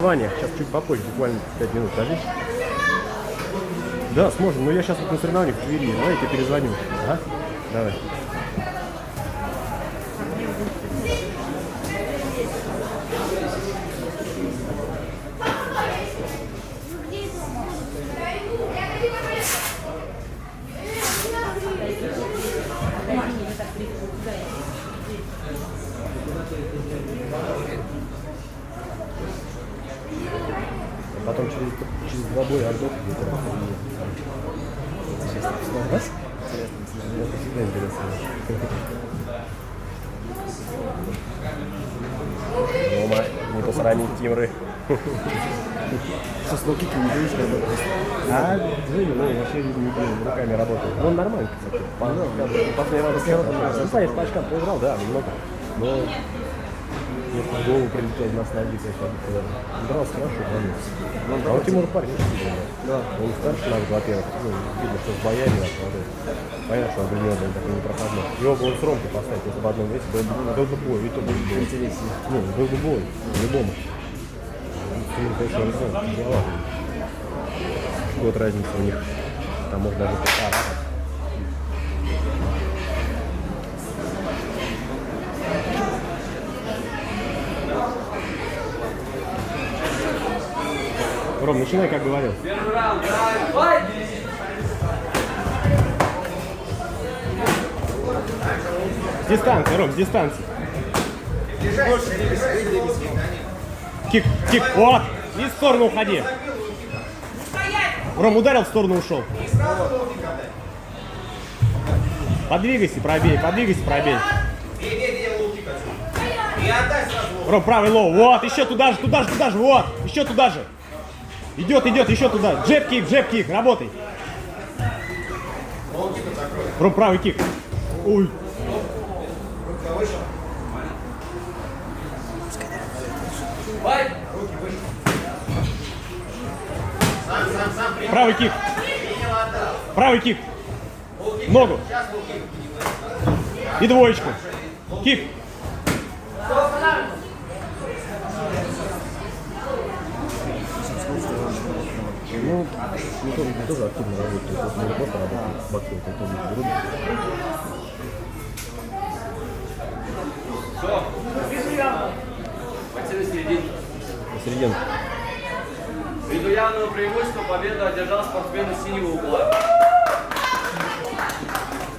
Ваня, сейчас чуть попозже, буквально 5 минут, подожди. Да, сможем, но я сейчас вот на соревнованиях в Твери, давай я тебе перезвоню. Ага, давай. Потом через два боя отдох. Сейчас вас? Это всегда интересно. Рома, не посрамить Тимры. Со слоки не боишься работать? А, Джимми, ну, вообще руками работает. Он нормально, кстати. Последний раз, ну, стоит по очкам проиграл, да, немного. Но если в голову прилетел на ноги, конечно, дрался хорошо, главное. А у Тимура парень очень сильный. Да. Он старше нас, во-первых. Ну, видно, что с боями работает. Понятно, что он для него был такой непроходной. Его бы он с Ромкой поставить, если бы в одном весе, был бы бой, и то был бы интереснее. Ну, был бы бой, по-любому. Тимур, конечно, не знаю, тяжеловато. Год разница у них. Там может даже полтора. Ром, начинай, как говорил. Первый раунд, давай! С дистанции, Ром, с дистанции. Кик, кик, вот! И в сторону уходи. Ром ударил, в сторону ушел. Подвигайся, пробей, подвигайся, пробей. Ром, правый лоу, вот, еще туда же, вот, еще туда же. Идет, еще туда. Джеб-кик, работай. Ром, правый кик. Ой. Правый кик. Правый кик. Ногу. И двоечку. Кик. Ну, не тоже активно работает. Вот мы просто работаем с боксом, как он не рубит. Все. Пойти на середину. На середину. Ввиду явного преимущества победу одержал спортсмен из синего угла.